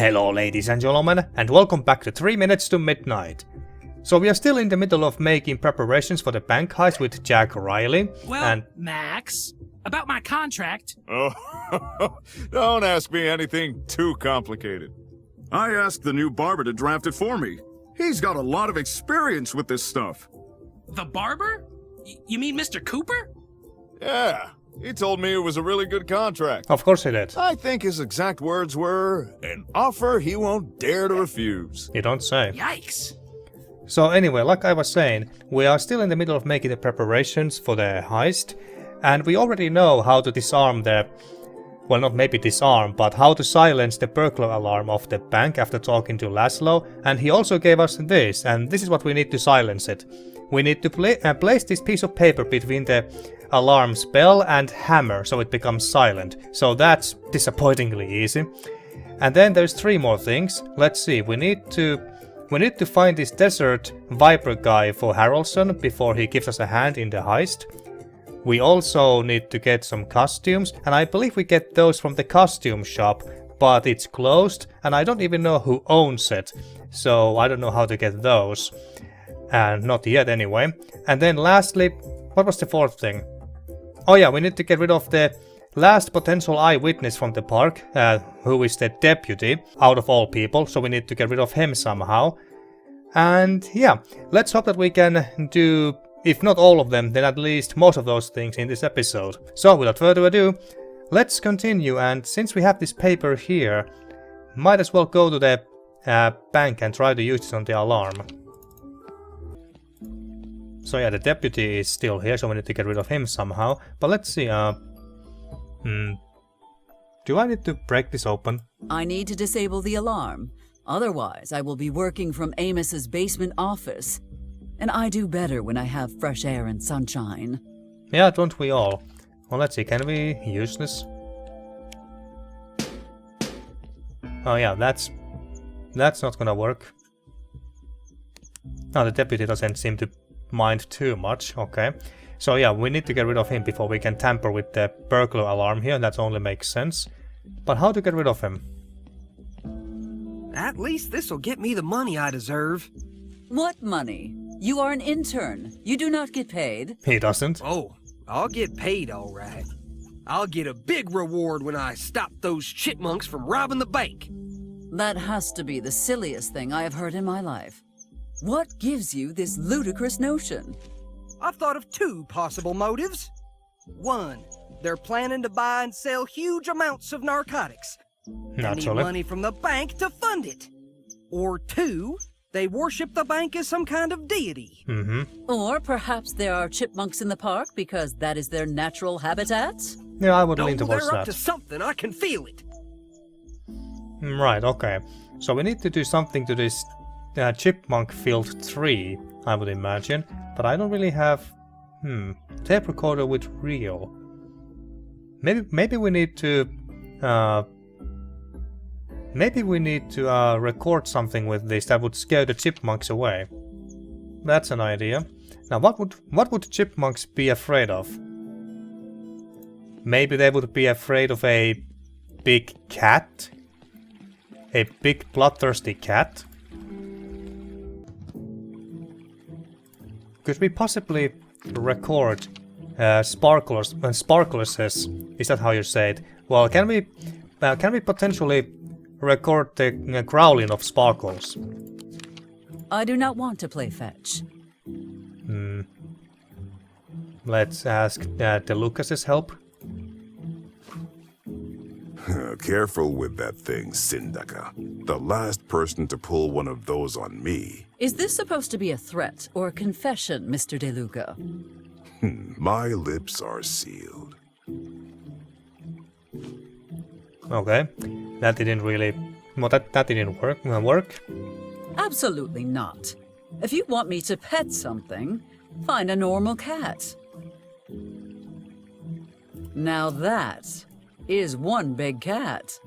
Hello ladies and gentlemen, and welcome back to 3 minutes to midnight. So we are still in the middle of making preparations for the bank heist with Jack Riley. Well, and Max, about my contract. Oh, don't ask me anything too complicated. I asked the new barber to draft it for me. He's got a lot of experience with this stuff. The barber? You mean Mr. Cooper? Yeah, he told me it was a really good contract. Of course he did. I think his exact words were, an offer he won't dare to refuse. You don't say. Yikes. So anyway, like I was saying, we are still in the middle of making the preparations for the heist. And we already know how to disarm the... Well, not maybe disarm, but how to silence the burglar alarm of the bank after talking to Laszlo. And he also gave us this, and this is what we need to silence it. We need to place this piece of paper between the alarm's bell and hammer so it becomes silent. So that's disappointingly easy. And then there's 3 more things. Let's see, we need to find this desert viper guy for Harrelson before he gives us a hand in the heist. We also need to get some costumes, and I believe we get those from the costume shop, but it's closed and I don't even know who owns it, so I don't know how to get those. And not yet anyway. And then lastly, what was the 4th thing? Oh yeah, we need to get rid of the last potential eyewitness from the park, who is the deputy, out of all people, so we need to get rid of him somehow. And yeah, let's hope that we can do, if not all of them, then at least most of those things in this episode. So without further ado, let's continue, and since we have this paper here, might as well go to the bank and try to use this on the alarm. So yeah, the deputy is still here, so we need to get rid of him somehow. But let's see, do I need to break this open? I need to disable the alarm. Otherwise, I will be working from Amos's basement office. And I do better when I have fresh air and sunshine. Yeah, don't we all? Well, let's see, can we use this? Oh yeah, that's not gonna work. Oh, the deputy doesn't seem to mind too much, okay. So yeah, we need to get rid of him before we can tamper with the burglar alarm here, that only makes sense. But how to get rid of him? At least this'll get me the money I deserve. What money? You are an intern. You do not get paid. He doesn't. Oh, I'll get paid all right. I'll get a big reward when I stop those chipmunks from robbing the bank. That has to be the silliest thing I have heard in my life. What gives you this ludicrous notion? I've thought of 2 possible motives. 1, they're planning to buy and sell huge amounts of narcotics. They need Naturally. money from the bank to fund it. Or 2, they worship the bank as some kind of deity. Or perhaps there are chipmunks in the park because that is their natural habitat? Yeah, I would No, lean towards they're up that. to something. I can feel it. Right, okay. So we need to do something to this Chipmunk Field 3, I would imagine. But I don't really have... tape recorder with reel. Maybe we need to... record something with this that would scare the chipmunks away. That's an idea. Now what would chipmunks be afraid of? Maybe they would be afraid of a big cat? A big bloodthirsty cat? Could we possibly record sparkluses? Is that how you say it? Well, can we potentially record the growling of Sparkles? I do not want to play fetch. Let's ask the Lucas's help. Careful with that thing, Sindaka. The last person to pull one of those on me. Is this supposed to be a threat or a confession, Mr. DeLuca? My lips are sealed. Okay, that didn't really... Well, that didn't work. Absolutely not. If you want me to pet something, find a normal cat. Now that is one big cat.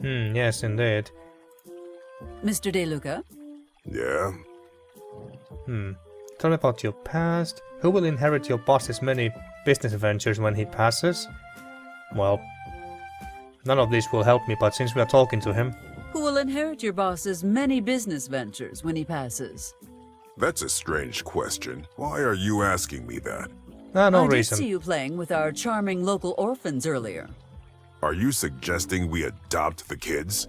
Yes, indeed. Mr. DeLuca? Yeah? Tell me about your past. Who will inherit your boss's many business ventures when he passes? Well, none of this will help me, but since we are talking to him... who will inherit your boss's many business ventures when he passes. That's a strange question. Why are you asking me that? No I did reason. see you playing with our charming local orphans earlier. Are you suggesting we adopt the kids?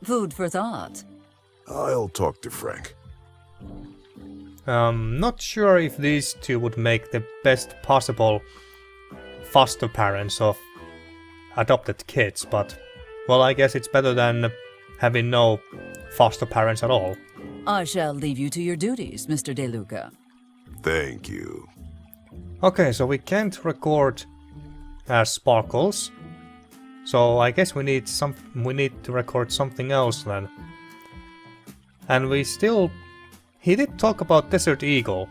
Food for thought. I'll talk to Frank. Not sure if these two would make the best possible foster parents of adopted kids, but, well, I guess it's better than having no foster parents at all. I shall leave you to your duties, Mr. De Luca. Thank you. Okay, so we can't record sparkles, so I guess we need to record something else then. And he did talk about Desert Eagle.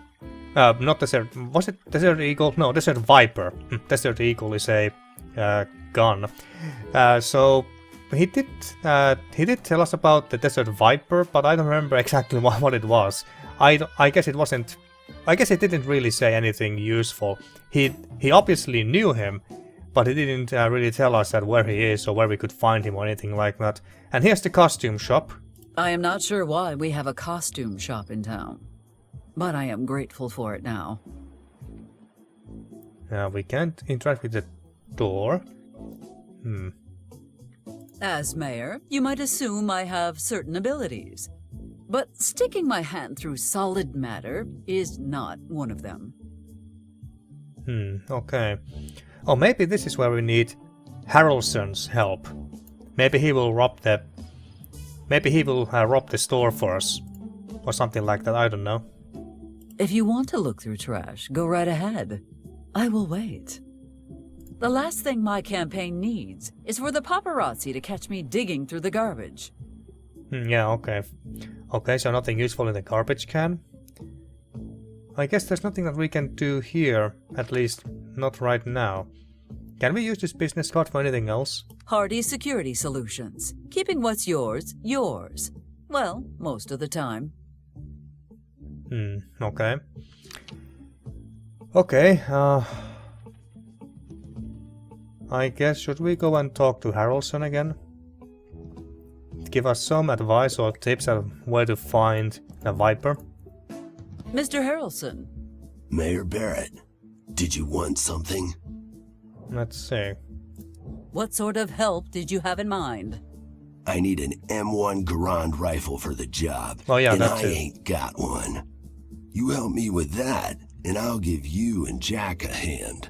Not Desert, was it Desert Eagle? No, Desert Viper. Desert Eagle is a gun. So he did tell us about the Desert Viper, but I don't remember exactly what it was. I guess it wasn't. I guess it didn't really say anything useful. He obviously knew him, but he didn't really tell us that where he is or where we could find him or anything like that. And here's the costume shop. I am not sure why we have a costume shop in town, but I am grateful for it now. We can't interact with the door. As mayor, you might assume I have certain abilities, but sticking my hand through solid matter is not one of them. Okay. Oh, maybe this is where we need Harrelson's help. Maybe he will rob the store for us, or something like that. I don't know. If you want to look through trash, go right ahead. I will wait. The last thing my campaign needs is for the paparazzi to catch me digging through the garbage. Yeah, okay. Okay, so nothing useful in the garbage can? I guess there's nothing that we can do here, at least not right now. Can we use this business card for anything else? Hardy Security Solutions. Keeping what's yours, yours. Well, most of the time. Okay. Okay, I guess should we go and talk to Harrelson again? Give us some advice or tips on where to find a Viper? Mr. Harrelson. Mayor Barrett, did you want something? Let's see. What sort of help did you have in mind? I need an M1 Garand rifle for the job, Oh yeah, and that I too. ain't got one. You help me with that, and I'll give you and Jack a hand.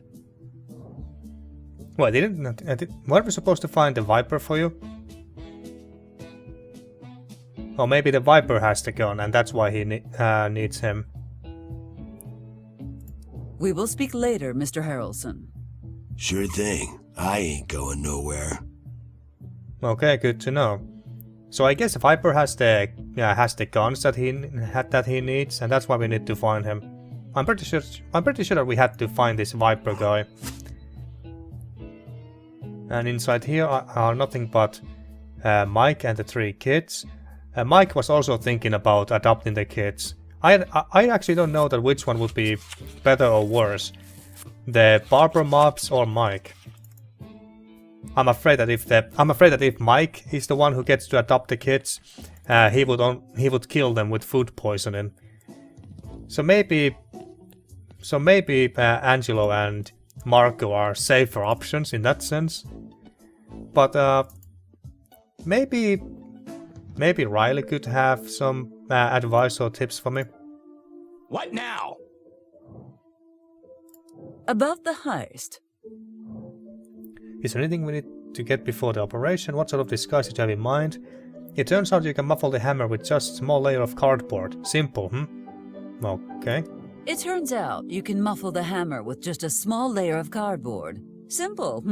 Well, were we supposed to find the Viper for you? Or maybe the Viper has the gun and that's why he needs him. We will speak later, Mr. Harrelson. Sure thing. I ain't going nowhere. Okay, good to know. So I guess Viper has the guns that he needs, and that's why we need to find him. I'm pretty sure that we had to find this Viper guy. And inside here are nothing but Mike and the 3 kids. Mike was also thinking about adopting the kids. I actually don't know that which one would be better or worse, the barber mobs or Mike. I'm afraid that if Mike is the one who gets to adopt the kids, he would kill them with food poisoning. So maybe Angelo and Marco are safer options in that sense. But maybe Riley could have some advice or tips for me. What now? About the heist. Is there anything we need to get before the operation? What sort of disguise did you have in mind? It turns out you can muffle the hammer with just a small layer of cardboard. Simple, Okay. It turns out you can muffle the hammer with just a small layer of cardboard. Simple,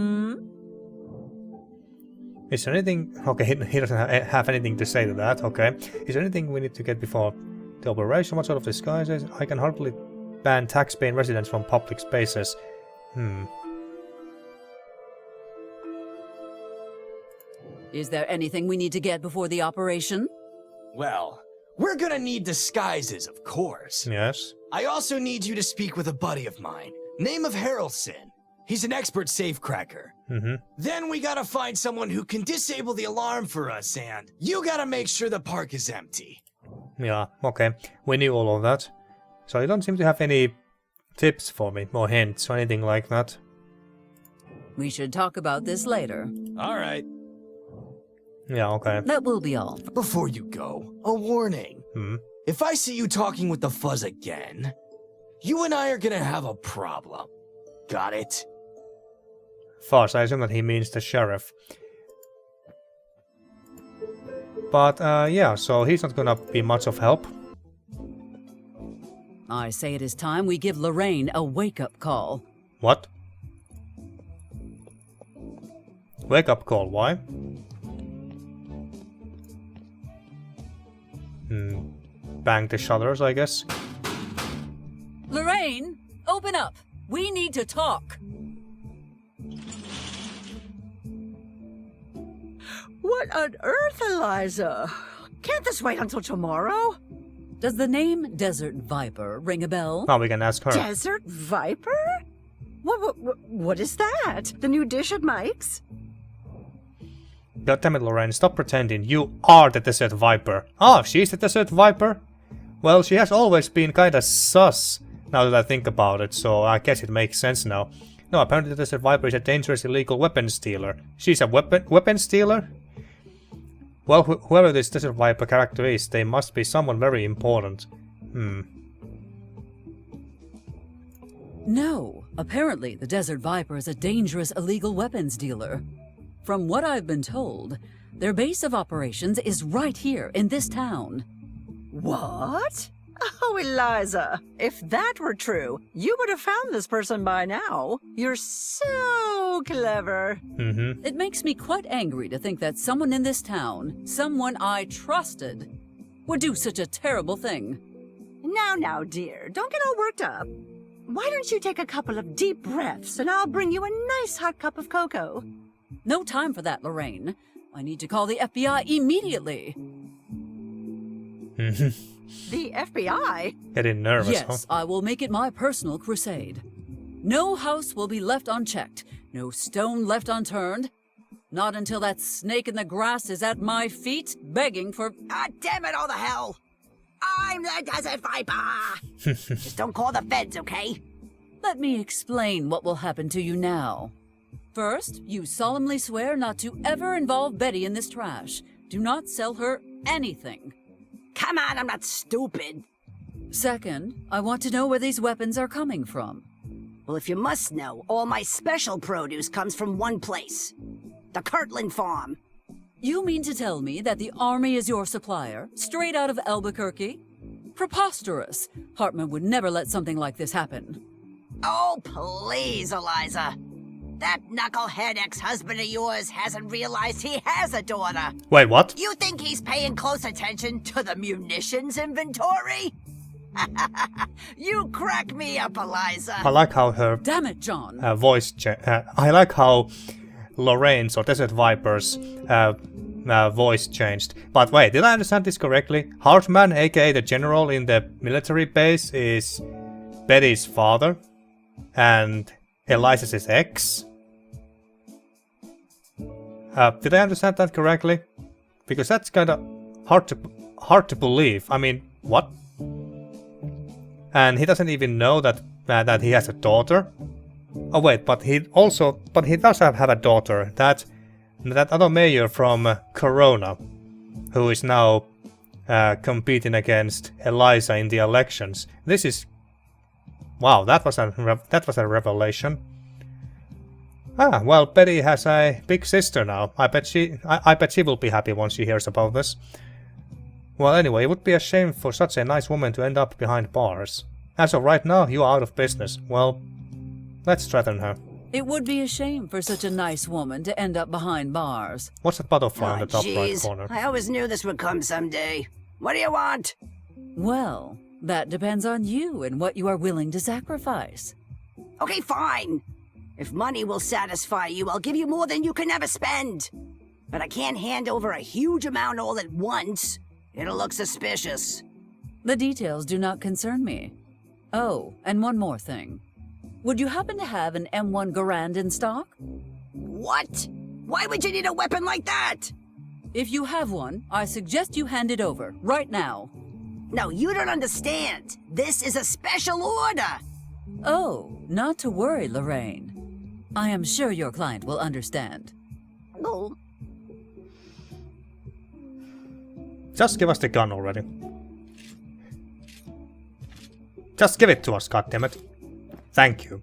Is there anything... Okay, he doesn't have anything to say to that, okay. Is there anything we need to get before the operation? What sort of disguises? I can hardly ban tax-paying residents from public spaces. Is there anything we need to get before the operation? Well, we're gonna need disguises, of course. Yes. I also need you to speak with a buddy of mine, name of Harrelson. He's an expert safecracker. Then we gotta find someone who can disable the alarm for us, and you gotta make sure the park is empty. Yeah, okay. We knew all of that. So you don't seem to have any tips for me, or hints, or anything like that. We should talk about this later. All right. Yeah, okay. That will be all. Before you go, a warning. If I see you talking with the fuzz again, you and I are gonna have a problem. Got it? Fuzz, I assume that he means the sheriff. But, yeah, so he's not gonna be much of help. I say it is time we give Lorraine a wake-up call. What? Wake up call, why? Bang the shutters, I guess. Lorraine, open up! We need to talk! What on earth, Eliza? Can't this wait until tomorrow? Does the name Desert Viper ring a bell? Now we can ask her. Desert Viper? What is that? The new dish at Mike's? God damn it, Lorraine, stop pretending. You are the Desert Viper. Ah, she's the Desert Viper? Well, she has always been kinda sus, now that I think about it, so I guess it makes sense now. No, apparently the Desert Viper is a dangerous illegal weapon stealer. She's a weapon stealer? Well, whoever this Desert Viper character is, they must be someone very important. No, apparently the Desert Viper is a dangerous illegal weapons dealer. From what I've been told, their base of operations is right here in this town. What? Oh, Eliza, if that were true, you would have found this person by now. You're so clever. It makes me quite angry to think that someone in this town, someone I trusted, would do such a terrible thing. Now, dear, don't get all worked up. Why don't you take a couple of deep breaths and I'll bring you a nice hot cup of cocoa. No time for that, Lorraine. I need to call the FBI immediately. The FBI? Getting nervous, Yes, huh? I will make it my personal crusade. No house will be left unchecked, no stone left unturned. Not until that snake in the grass is at my feet, begging for... God damn it, all the hell! I'm the Desert Viper! Just don't call the feds, okay? Let me explain what will happen to you now. First, you solemnly swear not to ever involve Betty in this trash. Do not sell her anything. Come on, I'm not stupid. Second, I want to know where these weapons are coming from. Well, if you must know, all my special produce comes from one place. The Kirtland farm. You mean to tell me that the army is your supplier, straight out of Albuquerque? Preposterous. Hartman would never let something like this happen. Oh, please, Eliza. That knucklehead ex-husband of yours hasn't realized he has a daughter. Wait, what? You think he's paying close attention to the munitions inventory? You crack me up, Eliza. I like how her Damn it, John. voice I like how Lorraine's or Desert Viper's voice changed. But wait, did I understand this correctly? Hartman, aka the general in the military base, is Betty's father, and Eliza's his ex? Did I understand that correctly? Because that's kind of hard to believe. I mean, what? And he doesn't even know that that he has a daughter. Oh wait, but he does have a daughter. That other mayor from Corona, who is now competing against Eliza in the elections. This is, wow, that was a revelation. Ah, well, Betty has a big sister now. I bet she will be happy once she hears about this. Well, anyway, it would be a shame for such a nice woman to end up behind bars. As of right now, you are out of business. Well, let's threaten her. It would be a shame for such a nice woman to end up behind bars. What's that butterfly on the top right jeez. corner? I always knew this would come someday. What do you want? Well, that depends on you and what you are willing to sacrifice. Okay, fine. If money will satisfy you, I'll give you more than you can ever spend. But I can't hand over a huge amount all at once. It'll look suspicious. The details do not concern me. Oh, and one more thing. Would you happen to have an M1 Garand in stock? What? Why would you need a weapon like that? If you have one, I suggest you hand it over, right now. No, you don't understand. This is a special order. Oh, not to worry, Lorraine. I am sure your client will understand. Oh, Just give us the gun already. Just give it to us, goddammit. Thank you.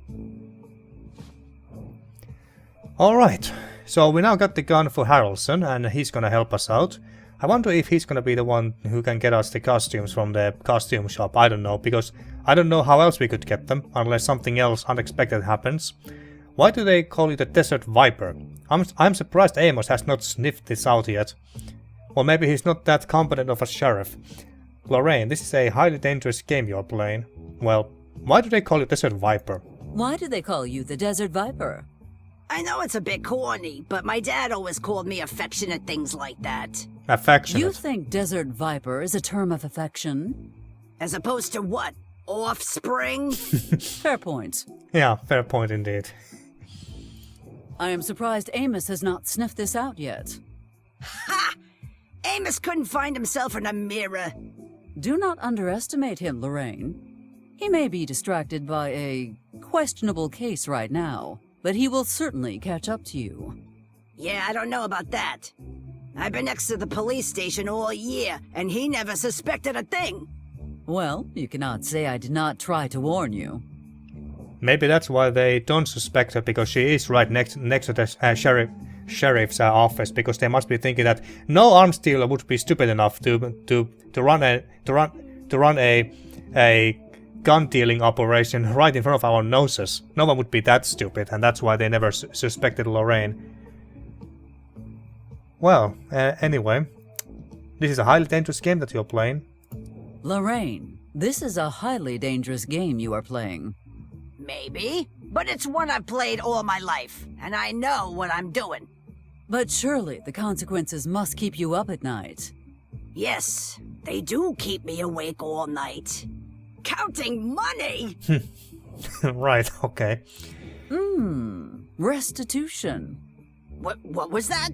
Alright, so we now got the gun for Harrelson, and he's gonna help us out. I wonder if he's gonna be the one who can get us the costumes from the costume shop. I don't know, because I don't know how else we could get them, unless something else unexpected happens. Why do they call it a Desert Viper? I'm surprised Amos has not sniffed this out yet. Or maybe he's not that competent of a sheriff. Lorraine, this is a highly dangerous game you're playing. Well, why do they call it Desert Viper? Why do they call you the Desert Viper? I know it's a bit corny, but my dad always called me affectionate things like that. Affectionate. You think Desert Viper is a term of affection? As opposed to what? Offspring? Fair point. Yeah, fair point indeed. I am surprised Amos has not sniffed this out yet. Ha! Amos couldn't find himself in a mirror. Do not underestimate him, Lorraine. He may be distracted by a questionable case right now, but he will certainly catch up to you. Yeah, I don't know about that. I've been next to the police station all year, and he never suspected a thing. Well, you cannot say I did not try to warn you. Maybe that's why they don't suspect her, because she is right next to the sheriff's office, because they must be thinking that no arms dealer would be stupid enough to run a gun dealing operation right in front of our noses. No one would be that stupid, and that's why they never suspected Lorraine. Well, anyway, this is a highly dangerous game that you're playing. Lorraine, this is a highly dangerous game you are playing. Maybe, but it's one I've played all my life, and I know what I'm doing. But surely the consequences must keep you up at night. Yes, they do keep me awake all night. Counting money! Right, okay. Restitution. What was that?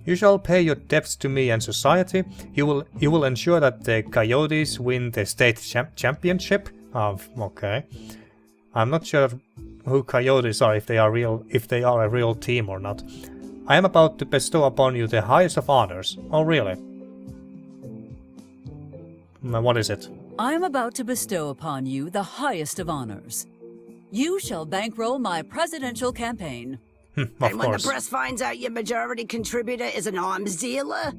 You shall pay your debts to me and society. You will ensure that the Coyotes win the state championship. Okay. I'm not sure who Coyotes are, if they are a real team or not. I am about to bestow upon you the highest of honors. Oh, really? What is it? I am about to bestow upon you the highest of honors. You shall bankroll my presidential campaign. And when the press finds out your majority contributor is an arms dealer?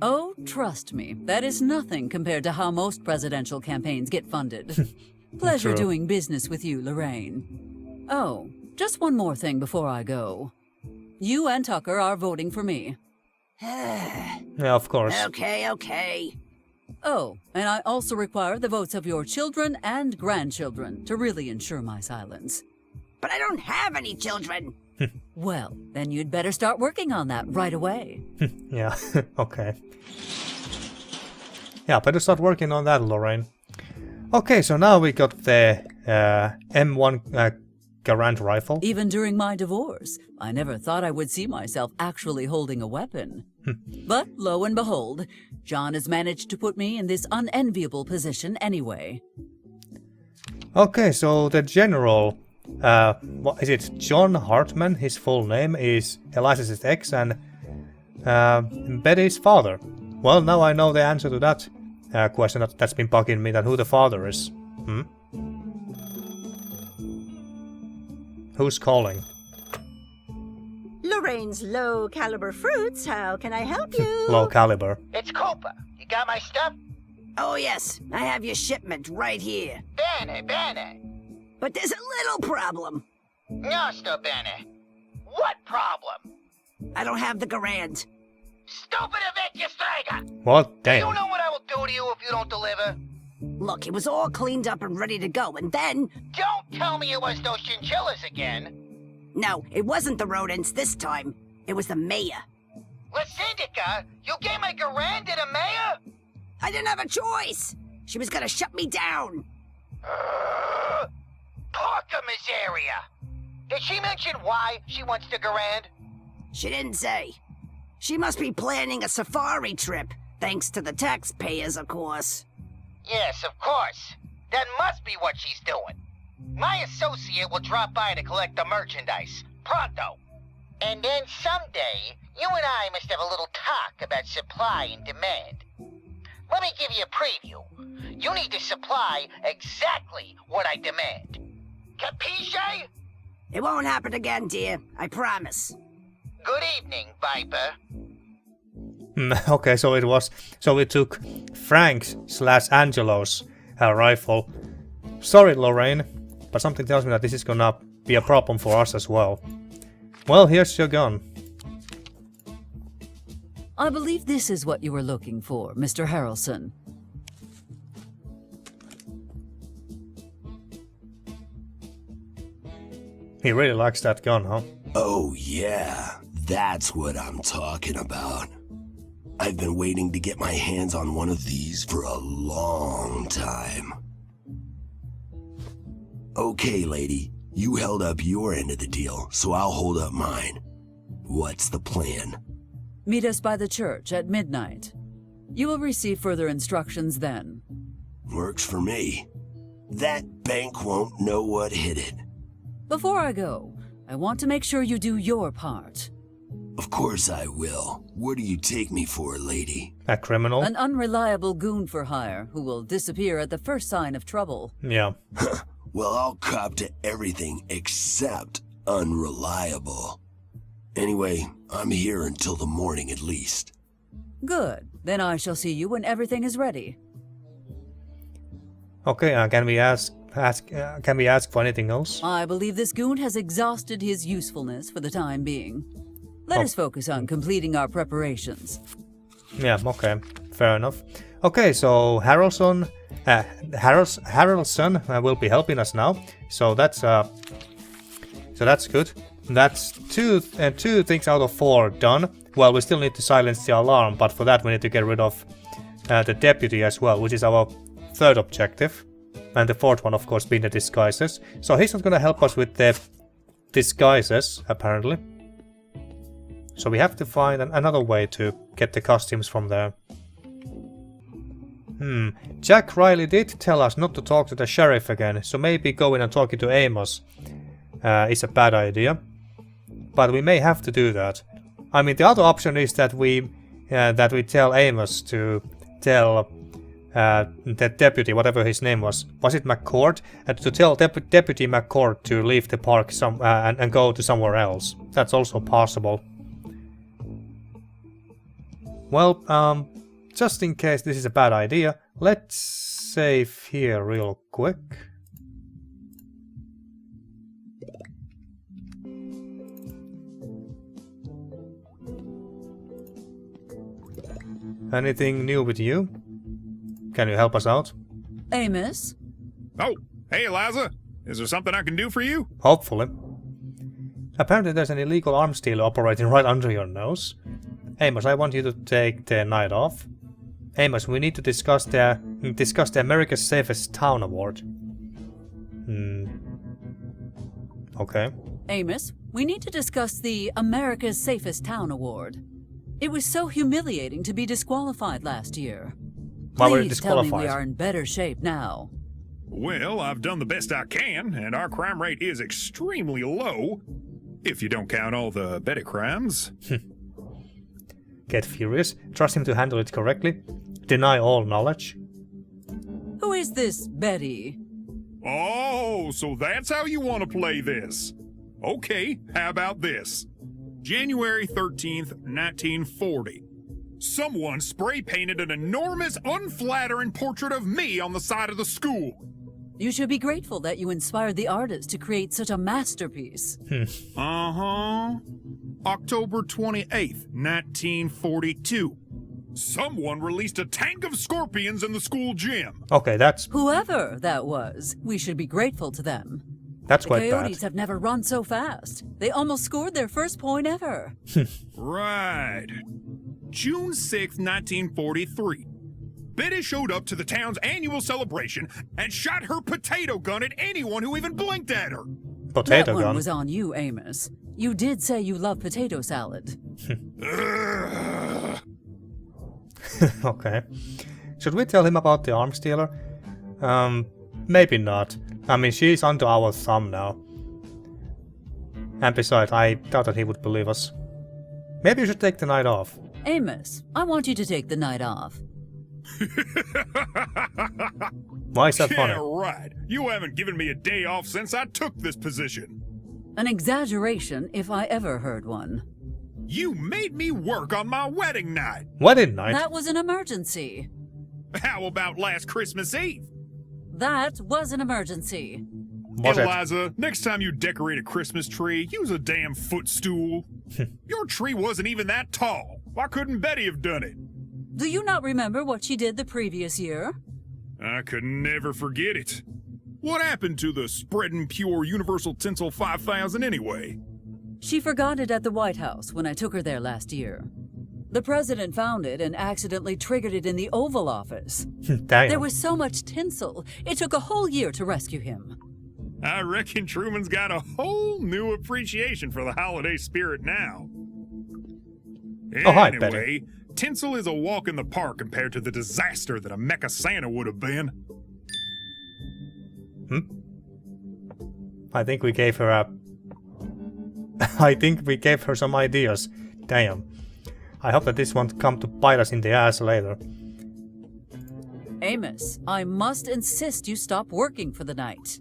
Oh, trust me, that is nothing compared to how most presidential campaigns get funded. Pleasure True. doing business with you, Lorraine. Oh, just one more thing before I go. You and Tucker are voting for me. Yeah, of course. Okay. Oh, and I also require the votes of your children and grandchildren to really ensure my silence. But I don't have any children. Well, then you'd better start working on that right away. Yeah, okay. Yeah, better start working on that, Lorraine. Okay, so now we got the M1 Garand rifle. Even during my divorce, I never thought I would see myself actually holding a weapon. But lo and behold, John has managed to put me in this unenviable position anyway. Okay, so the general, what is it, John Hartman, his full name is Eliza's ex and Betty's father. Well, now I know the answer to that question that's been bugging me, that who the father is. Who's calling? Lorraine's low caliber fruits, how can I help you? Low caliber. It's Cooper. You got my stuff? Oh yes, I have your shipment right here. Bene. But there's a little problem. No, sto bene. What problem? I don't have the Garand. Stupid vecchia strega! What? Do Damn. you know what I will do to you if you don't deliver? Look, it was all cleaned up and ready to go, and then... Don't tell me it was those chinchillas again. No, it wasn't the rodents this time. It was the mayor. La Syndica, you gave my Garand to the mayor? I didn't have a choice. She was gonna shut me down. Clackamas area. Did she mention why she wants the Garand? She didn't say. She must be planning a safari trip, thanks to the taxpayers, of course. Yes, of course. That must be what she's doing. My associate will drop by to collect the merchandise. Pronto. And then someday, you and I must have a little talk about supply and demand. Let me give you a preview. You need to supply exactly what I demand. Capisce? It won't happen again, dear. I promise. Good evening, Viper. Okay, so it took Frank's/Angelo's rifle. Sorry, Lorraine, but something tells me that this is gonna be a problem for us as well. Well, here's your gun. I believe this is what you were looking for, Mr. Harrelson. He really likes that gun, huh? Oh yeah, that's what I'm talking about. I've been waiting to get my hands on one of these for a long time. Okay, lady, you held up your end of the deal, so I'll hold up mine. What's the plan? Meet us by the church at midnight. You will receive further instructions then. Works for me. That bank won't know what hit it. Before I go, I want to make sure you do your part. Of course I will. What do you take me for, lady? A criminal? An unreliable goon for hire who will disappear at the first sign of trouble. Yeah. Well, I'll cop to everything except unreliable. Anyway, I'm here until the morning at least. Good. Then I shall see you when everything is ready. Okay, can we ask for anything else? I believe this goon has exhausted his usefulness for the time being. Let us focus on completing our preparations. Yeah, okay. Fair enough. Okay, so Harrelson will be helping us now. So that's good. That's two things out of 4 done. Well, we still need to silence the alarm, but for that we need to get rid of the deputy as well, which is our 3rd objective. And the 4th one, of course, being the disguises. So he's not gonna help us with the disguises, apparently. So we have to find another way to get the costumes from there. Jack Riley did tell us not to talk to the sheriff again, so maybe going and talking to Amos is a bad idea. But we may have to do that. I mean, the other option is that we tell Amos to tell the deputy, whatever his name was it McCord? To tell Deputy McCord to leave the park and go to somewhere else. That's also possible. Well, just in case this is a bad idea, let's save here real quick. Anything new with you? Can you help us out? Amos? Oh, hey Eliza. Is there something I can do for you? Hopefully. Apparently there's an illegal arms dealer operating right under your nose. Amos, I want you to take the night off. Amos, we need to discuss the America's Safest Town Award. Okay. Amos, we need to discuss the America's Safest Town Award. It was so humiliating to be disqualified last year. Why were you Please tell me disqualified? we are in better shape now. Well, I've done the best I can, and our crime rate is extremely low. If you don't count all the petty crimes. Get furious, trust him to handle it correctly, deny all knowledge. Who is this Betty? Oh, so that's how you want to play this. Okay, how about this? January 13th, 1940. Someone spray-painted an enormous, unflattering portrait of me on the side of the school. You should be grateful that you inspired the artist to create such a masterpiece. Uh-huh. October 28th, 1942. Someone released a tank of scorpions in the school gym. Okay, that's Whoever that was, we should be grateful to them. quite The Coyotes bad. have never run so fast. They almost scored their first point ever. Right. June 6th, 1943. Betty showed up to the town's annual celebration and shot her potato gun at anyone who even blinked at her. Potato that one gun. was on you, Amos. You did say you love potato salad. Okay. Should we tell him about the arms dealer? Maybe not. I mean, she's under our thumb now. And besides, I doubt that he would believe us. Maybe you should take the night off. Amos, I want you to take the night off. Why is that funny? Yeah, right. You haven't given me a day off since I took this position. An exaggeration if I ever heard one. You made me work on my wedding night. Wedding night? That was an emergency. How about last Christmas Eve? That was an emergency. Was it? Eliza, next time you decorate a Christmas tree, use a damn footstool. Your tree wasn't even that tall. Why couldn't Betty have done it? Do you not remember what she did the previous year? I could never forget it. What happened to the Spreadin' Pure Universal Tinsel 5000 anyway? She forgot it at the White House when I took her there last year. The president found it and accidentally triggered it in the Oval Office. Damn. There was so much tinsel, it took a whole year to rescue him. I reckon Truman's got a whole new appreciation for the holiday spirit now. Oh, hi, anyway, Betty. tinsel is a walk in the park compared to the disaster that a Mecha Santa would have been. I think we gave her a... I think we gave her some ideas. Damn. I hope that this won't come to bite us in the ass later. Amos, I must insist you stop working for the night.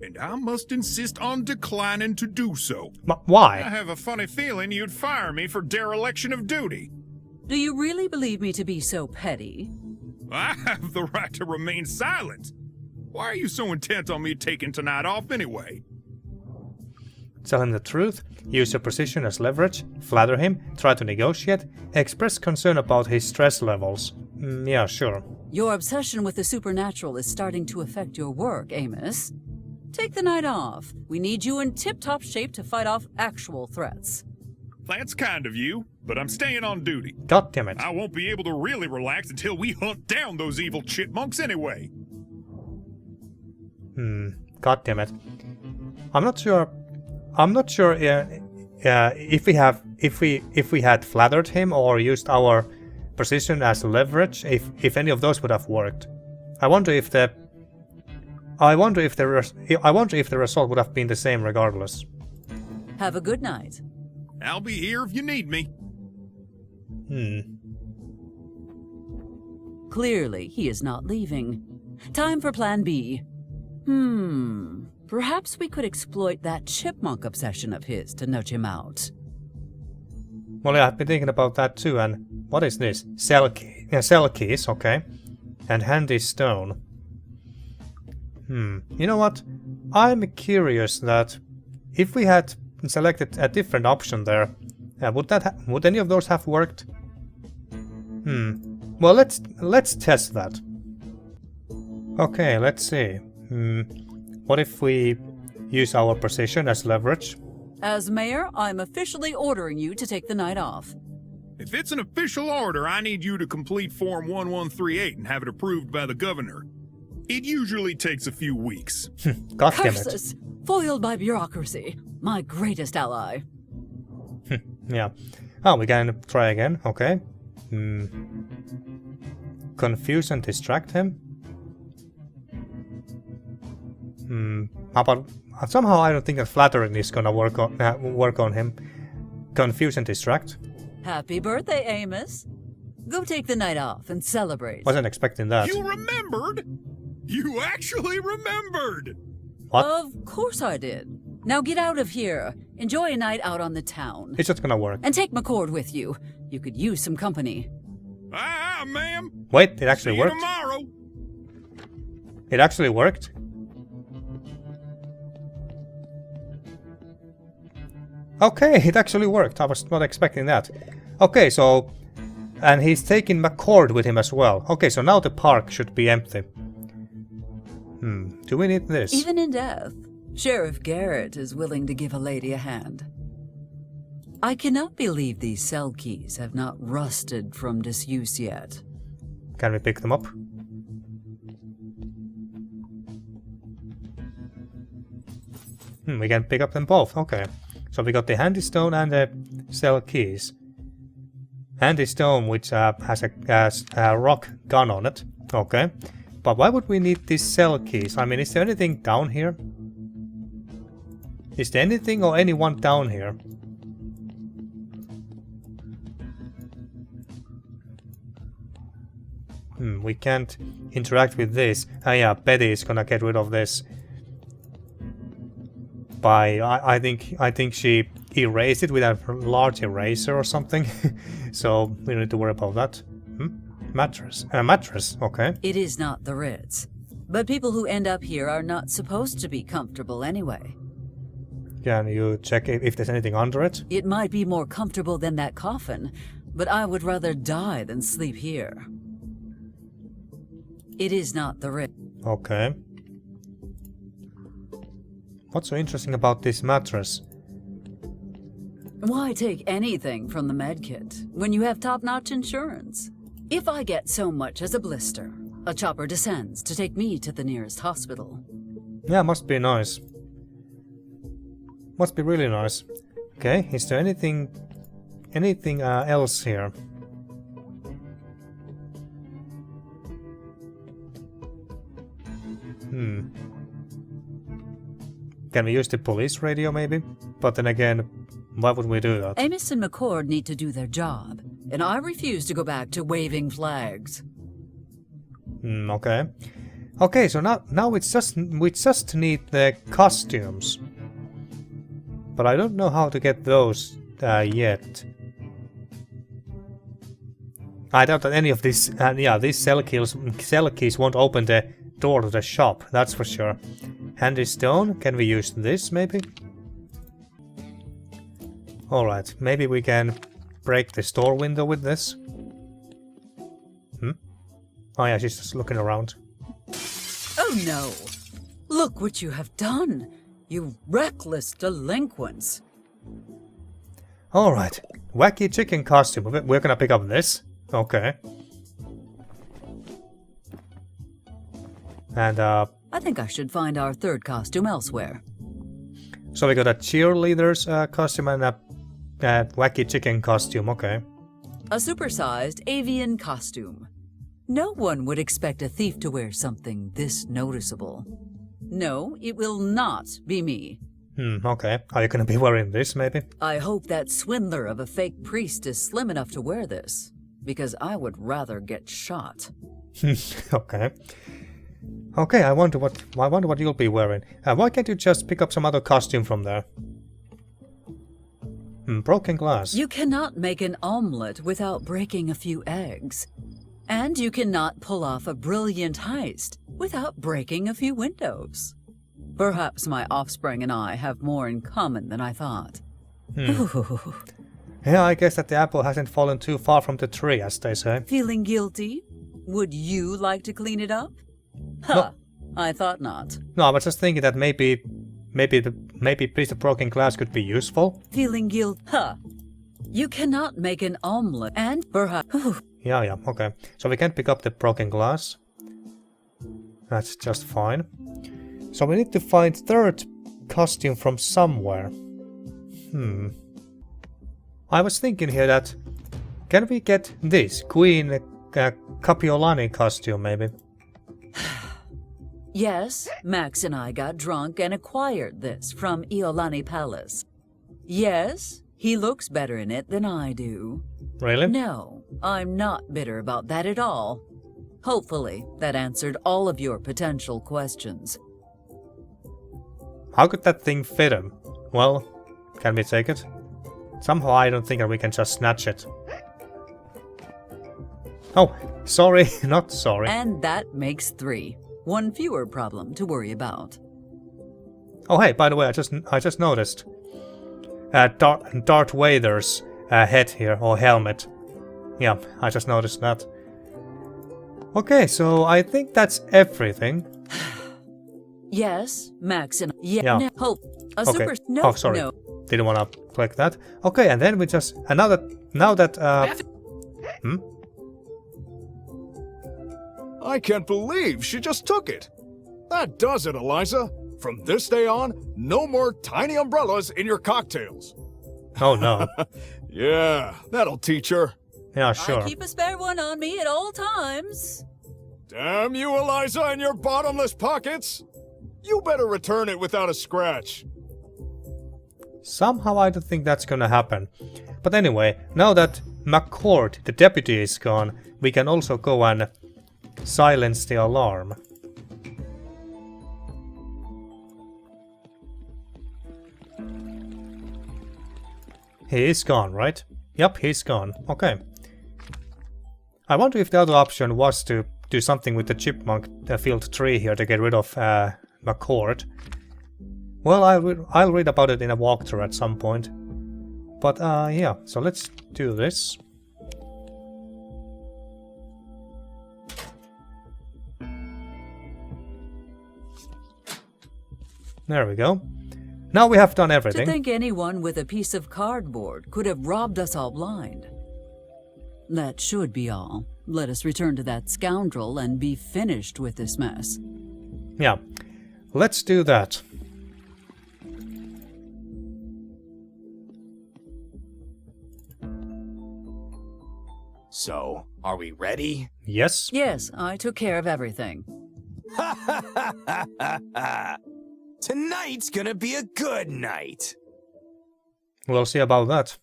And I must insist on declining to do so. I Why? have a funny feeling you'd fire me for dereliction of duty. Do you really believe me to be so petty? I have the right to remain silent. Why are you so intent on me taking tonight off anyway? Tell him the truth, use your position as leverage, flatter him, try to negotiate, express concern about his stress levels. Yeah, sure. Your obsession with the supernatural is starting to affect your work, Amos. Take the night off. We need you in tip-top shape to fight off actual threats. That's kind of you, but I'm staying on duty. God damn it. I won't be able to really relax until we hunt down those evil chipmunks anyway. God damn it. I'm not sure if we had flattered him or used our position as leverage, if any of those would have worked. I wonder if the result would have been the same regardless. Have a good night. I'll be here if you need me. Clearly, he is not leaving. Time for Plan B. Perhaps we could exploit that chipmunk obsession of his to nudge him out. Well, yeah, I've been thinking about that too, and what is this? Cell keys, okay. And handy stone. You know what? I'm curious that if we had selected a different option there, would any of those have worked? Well, let's test that. Okay, let's see. What if we use our position as leverage? As mayor, I'm officially ordering you to take the night off. If it's an official order, I need you to complete Form 1138 and have it approved by the governor. It usually takes a few weeks. God damn it. Curses! Foiled by bureaucracy. My greatest ally. Yeah. Oh, we can try again. Okay. Confuse and distract him. How about somehow I don't think that flattering is gonna work on him. Confuse and distract. Happy birthday, Amos. Go take the night off and celebrate. Wasn't expecting that. You remembered? You actually remembered! What? Of course I did. Now get out of here. Enjoy a night out on the town. It's just gonna work. And take McCord with you. You could use some company. Ma'am. Wait, it actually See you worked? tomorrow. It actually worked? Okay, it actually worked. I was not expecting that. Okay, so... And he's taking McCord with him as well. Okay, so now the park should be empty. Do we need this? Even in death, Sheriff Garrett is willing to give a lady a hand. I cannot believe these cell keys have not rusted from disuse yet. Can we pick them up? We can pick up them both. Okay. So we got the handy stone and the cell keys. Handy stone, which has a rock gun on it. Okay. But why would we need these cell keys? I mean, is there anything down here? Is there anything or anyone down here? We can't interact with this. Yeah, Betty is gonna get rid of this. I think she erased it with a large eraser or something. So we don't need to worry about that. Mattress. Mattress, okay. It is not the Ritz. But people who end up here are not supposed to be comfortable anyway. Can you check if there's anything under it? It might be more comfortable than that coffin, but I would rather die than sleep here. It is not the Ritz. Okay. What's so interesting about this mattress? Why take anything from the medkit when you have top-notch insurance? If I get so much as a blister, a chopper descends to take me to the nearest hospital. Yeah, must be nice. Must be really nice. Okay, is there anything else here? Can we use the police radio maybe? But then again, why would we do that? Amos and McCord need to do their job, and I refuse to go back to waving flags. Okay. Okay, so now we just need the costumes. But I don't know how to get those yet. I doubt that any of these these cell keys won't open the door to the shop, that's for sure. Handy stone, can we use this maybe? Alright, maybe we can break the store window with this. Oh yeah, she's just looking around. Oh no! Look what you have done, you reckless delinquents! Alright, wacky chicken costume, we're gonna pick up this. Okay. And I think I should find our third costume elsewhere. So we got a cheerleader's costume and a wacky chicken costume, okay. A supersized avian costume. No one would expect a thief to wear something this noticeable. No, it will not be me. Okay. Are you gonna be wearing this, maybe? I hope that swindler of a fake priest is slim enough to wear this, because I would rather get shot. Okay. Okay, I wonder what you'll be wearing. Why can't you just pick up some other costume from there? Broken glass. You cannot make an omelet without breaking a few eggs. And you cannot pull off a brilliant heist without breaking a few windows. Perhaps my offspring and I have more in common than I thought. Yeah, I guess that the apple hasn't fallen too far from the tree, as they say. Feeling guilty? Would you like to clean it up? Huh, no. I thought not. No, I was just thinking that maybe piece of broken glass could be useful. Feeling guilt? Huh. You cannot make an omelet and perhaps... Yeah, okay. So we can't pick up the broken glass. That's just fine. So we need to find third costume from somewhere. I was thinking here that... Can we get this? Queen Capiolani costume, maybe? Yes, Max and I got drunk and acquired this from Iolani Palace. Yes, he looks better in it than I do. Really? No, I'm not bitter about that at all. Hopefully, that answered all of your potential questions. How could that thing fit him? Well, can we take it? Somehow I don't think that we can just snatch it. Oh, sorry, not sorry. And that makes 3. One fewer problem to worry about. Oh hey, by the way, I just noticed. Darth Vader's head here, or helmet. Yeah, I just noticed that. Okay, so I think that's everything. Yes, Max and... Yeah. No, hope. A okay. super... No, oh, sorry. No. Didn't want to click that. Okay, and then we just... And now that... I can't believe she just took it. That does it, Eliza. From this day on, no more tiny umbrellas in your cocktails. Oh no. Yeah, that'll teach her. Yeah, sure. I keep a spare one on me at all times. Damn you, Eliza, and your bottomless pockets! You better return it without a scratch. Somehow I don't think that's gonna happen. But anyway, now that McCord, the deputy, is gone, we can also go and silence the alarm. He is gone, right? Yep, he's gone. Okay. I wonder if the other option was to do something with the chipmunk field tree here to get rid of McCord. Well, I'll read about it in a walkthrough at some point. But yeah, so let's do this. There we go. Now we have done everything. To think anyone with a piece of cardboard could have robbed us all blind. That should be all. Let us return to that scoundrel and be finished with this mess. Yeah, let's do that. So, are we ready? Yes? Yes, I took care of everything. Tonight's gonna be a good night. We'll see about that.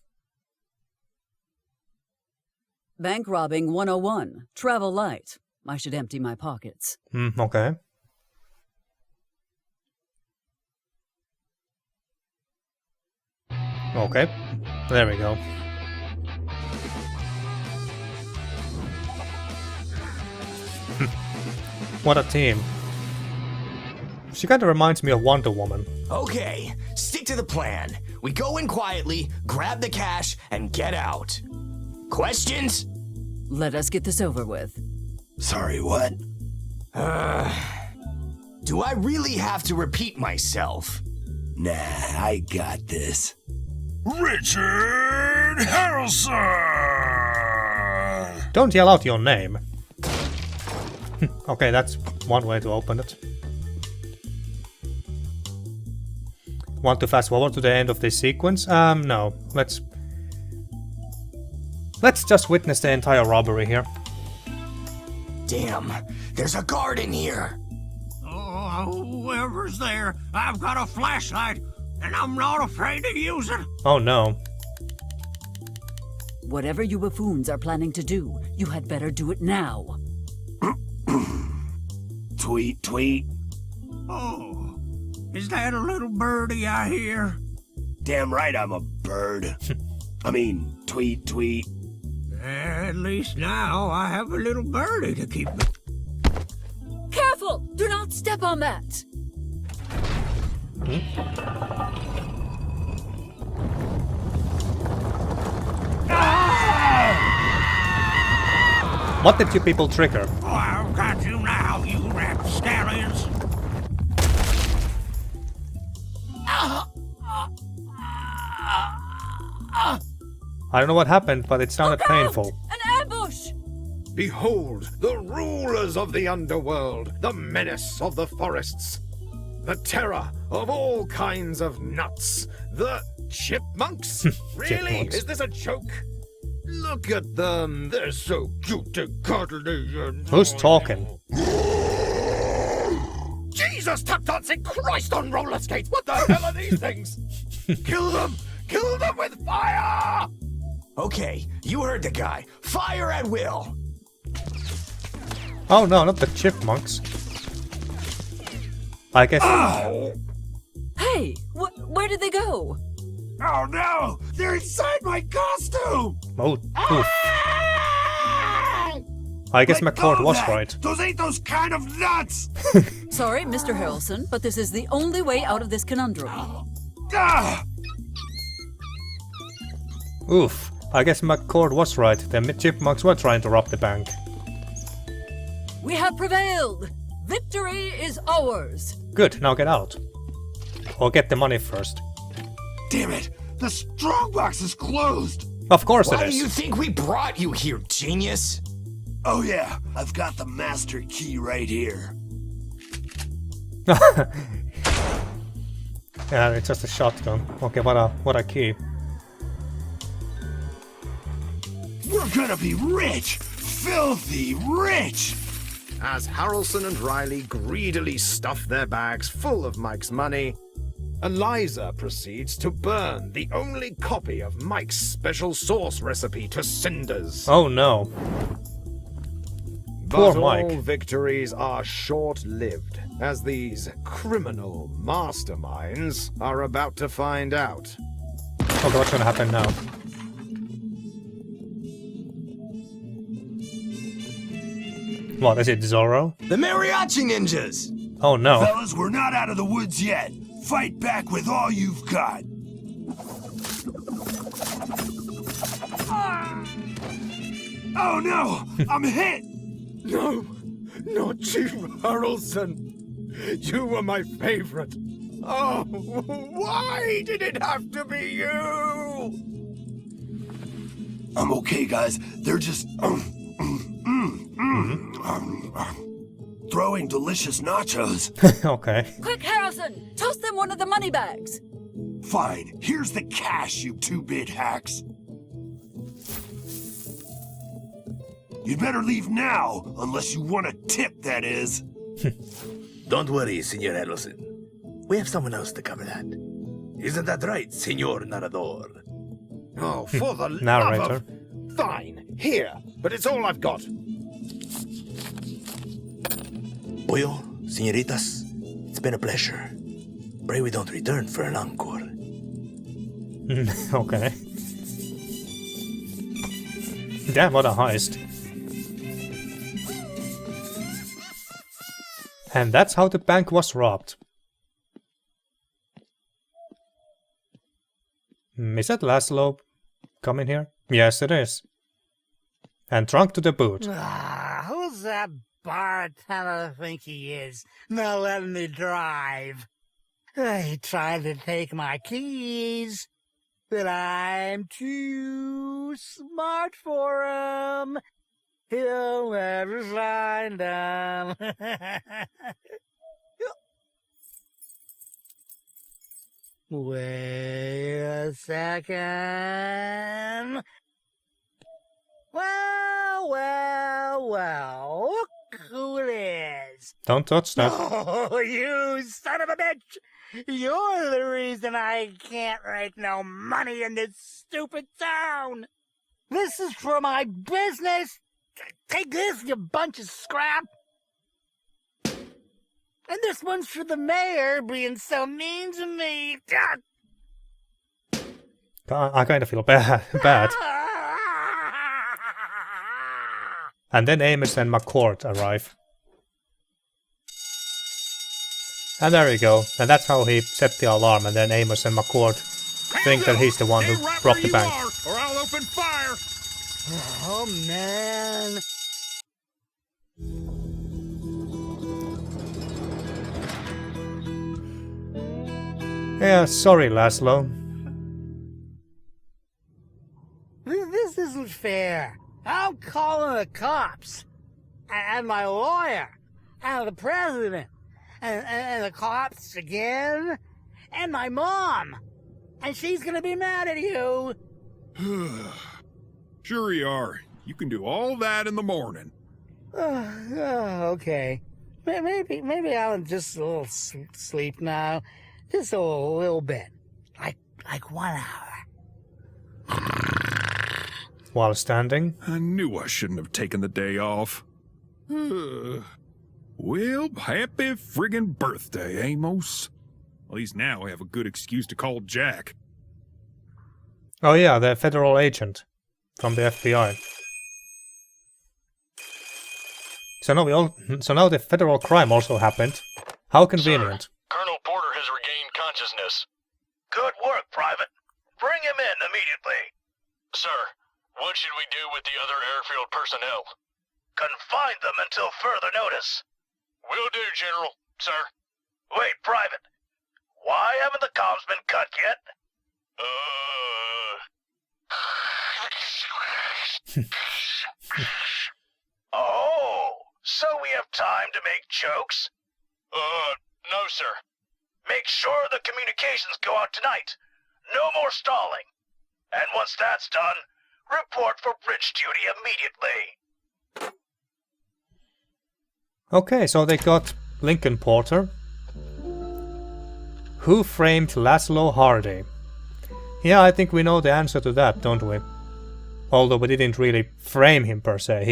Bank robbing 101. Travel light. I should empty my pockets. Okay. Okay. There we go. What a team. She kind of reminds me of Wonder Woman. Okay, stick to the plan. We go in quietly, grab the cash, and get out. Questions? Let us get this over with. Sorry, what? Do I really have to repeat myself? Nah, I got this. Richard Harrelson! Don't yell out your name. Okay, that's one way to open it. Want to fast forward to the end of this sequence? No. Let's just witness the entire robbery here. Damn, there's a guard in here. Oh, whoever's there, I've got a flashlight, and I'm not afraid to use it. Oh no. Whatever you buffoons are planning to do, you had better do it now. Tweet, tweet. Oh, is that a little birdie I hear? Damn right I'm a bird. I mean, tweet, tweet. At least now I have a little birdie to keep me. Careful! Do not step on that! What did you people trigger? Oh, I've got you now, you rapscallions. I don't know what happened, but it sounded painful. An ambush! Behold, the rulers of the underworld, the menace of the forests, the terror of all kinds of nuts, the chipmunks? Really? Chipmunks. Is this a joke? Look at them, they're so cute and cuddly and... Who's talking? Jesus, tap dancing Christ on roller skates! What the hell are these things? Kill them! Kill them with fire! Okay, you heard the guy. Fire at will. Oh no, not the chipmunks. I guess... Hey! Where did they go? Oh no! They're inside my costume! Oh, oof. I guess McCord was right. Those ain't those kind of nuts! Sorry, Mr. Harrelson, but this is the only way out of this conundrum. Ah! Oof. I guess McCord was right. The chipmunks were trying to rob the bank. We have prevailed! Victory is ours! Good, now get out. Or get the money first. Damn it! The strongbox is closed! Of course Why it do you is. think we brought you here, genius? Oh yeah, I've got the master key right here. Yeah, it's just a shotgun. Okay, what a key. We're gonna be rich! Filthy rich! As Harrelson and Riley greedily stuff their bags full of Mike's money, Eliza proceeds to burn the only copy of Mike's special sauce recipe to cinders. Oh no. But Poor Mike. all victories are short-lived, as these criminal masterminds are about to find out. Okay, what's gonna happen now? What, is it Zorro? The mariachi ninjas! Oh no. Fellas, we're not out of the woods yet. Fight back with all you've got. Oh no! I'm hit! No, not you, Harrelson. You were my favorite. Oh, why did it have to be you? I'm okay, guys. They're just throwing delicious nachos. Okay. Quick, Harrelson! Toss them one of the money bags! Fine. Here's the cash, you two-bit hacks. You'd better leave now, unless you want a tip, that is. Don't worry, Senor Harrelson. We have someone else to cover that. Isn't that right, Senor Narrador? Oh, for the Narrator. love of... Fine, here, but it's all I've got. Pollo, senoritas, it's been a pleasure. Pray we don't return for an encore. Okay. Damn, what a heist. And that's how the bank was robbed. Is that Laszlo coming here? Yes, it is. And drunk to the boot. Who's that bartender think he is? Not letting me drive. He tried to take my keys, but I'm too smart for him. He'll never find them. Wait a second. Well, look who it is. Don't touch that. Oh, you son of a bitch! You're the reason I can't make no money in this stupid town. This is for my business. Take this, you bunch of scrap. And this one's for the mayor being so mean to me. I kind of feel bad. And then Amos and McCord arrive. And there you go. And that's how he set the alarm. And then Amos and McCord think that he's the one who robbed the bank. Or I'll open fire. Oh, man. Yeah, sorry, Laszlo. This isn't fair. I'm calling the cops. And my lawyer. And the president. And the cops again. And my mom. And she's gonna be mad at you. Sure you are. You can do all that in the morning. Okay. Maybe I'll just a little sleep now. Just a little bit. Like 1 hour. While standing. I knew I shouldn't have taken the day off. Well, happy friggin' birthday, Amos. At least now I have a good excuse to call Jack. Oh yeah, the federal agent from the FBI. So now the federal crime also happened. How convenient. Sir, Colonel Porter has regained consciousness. Good work, Private. Bring him in immediately. Sir, what should we do with the other airfield personnel? Confine them until further notice. Will do, General. Sir. Wait, Private. Why haven't the comms been cut yet? time to make jokes? No, sir. Make sure the communications go out tonight. No more stalling. And once that's done, report for bridge duty immediately. Okay, so they got Lincoln Porter. Who framed Laszlo Hardy? Yeah, I think we know the answer to that, don't we? Although we didn't really frame him per se,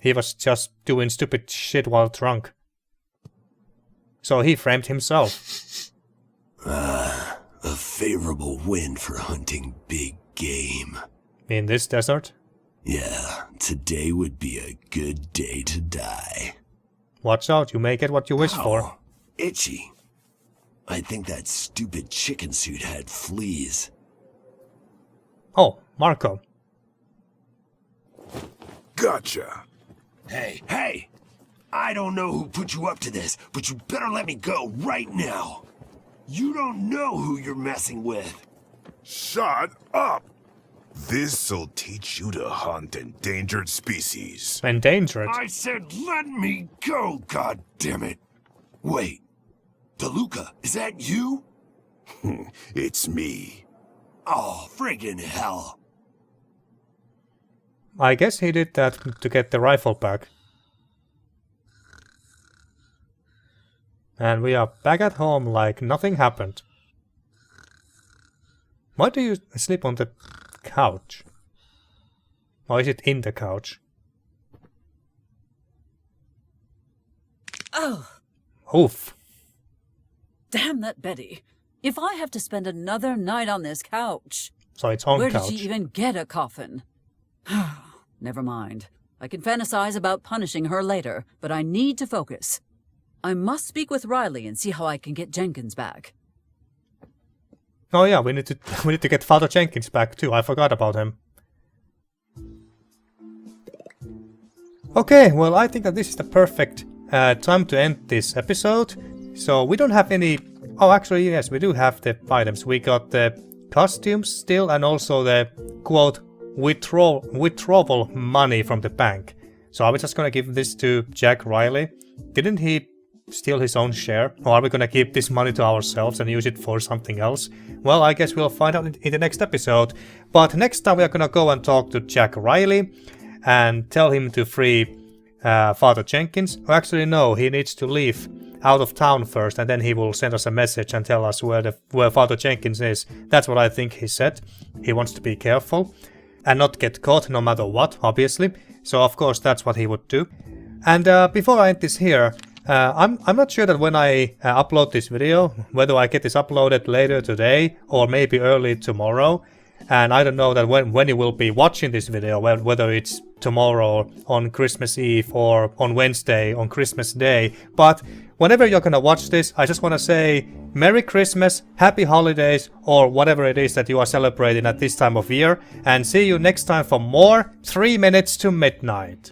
he was just doing stupid shit while drunk. So he framed himself. A favorable wind for hunting big game. In this desert? Yeah, today would be a good day to die. Watch out, you may get what you wish for. Itchy. I think that stupid chicken suit had fleas. Oh, Marco. Gotcha. Hey! I don't know who put you up to this, but you better let me go right now. You don't know who you're messing with. Shut up! This'll teach you to hunt endangered species. Endangered? I said let me go, goddammit. Wait, DeLuca, is that you? It's me. Oh, friggin' hell. I guess he did that to get the rifle back. And we are back at home like nothing happened. Why do you sleep on the couch? Or is it in the couch? Oh, Oof. damn that Betty. If I have to spend another night on this couch... So it's on Where couch. did she even get a coffin? Never mind. I can fantasize about punishing her later, but I need to focus. I must speak with Riley and see how I can get Jenkins back. Oh yeah, we need to get Father Jenkins back too. I forgot about him. Okay, well I think that this is the perfect time to end this episode. So we don't have any... Oh, actually yes, we do have the items. We got the costumes still and also the quote withdrawal money from the bank. So are we just gonna give this to Jack Riley? Didn't he steal his own share? Or are we gonna keep this money to ourselves and use it for something else? Well, I guess we'll find out in the next episode. But next time we are gonna go and talk to Jack Riley and tell him to free Father Jenkins. Oh, actually no, he needs to leave out of town first and then he will send us a message and tell us where Father Jenkins is. That's what I think he said. He wants to be careful and not get caught no matter what, obviously. So of course that's what he would do. And before I end this here, I'm not sure that when I upload this video, whether I get this uploaded later today or maybe early tomorrow. And I don't know that when you will be watching this video, whether it's tomorrow on Christmas Eve or on Wednesday on Christmas Day. But whenever you're gonna watch this, I just want to say Merry Christmas, Happy Holidays, or whatever it is that you are celebrating at this time of year. And see you next time for more 3 Minutes to Midnight.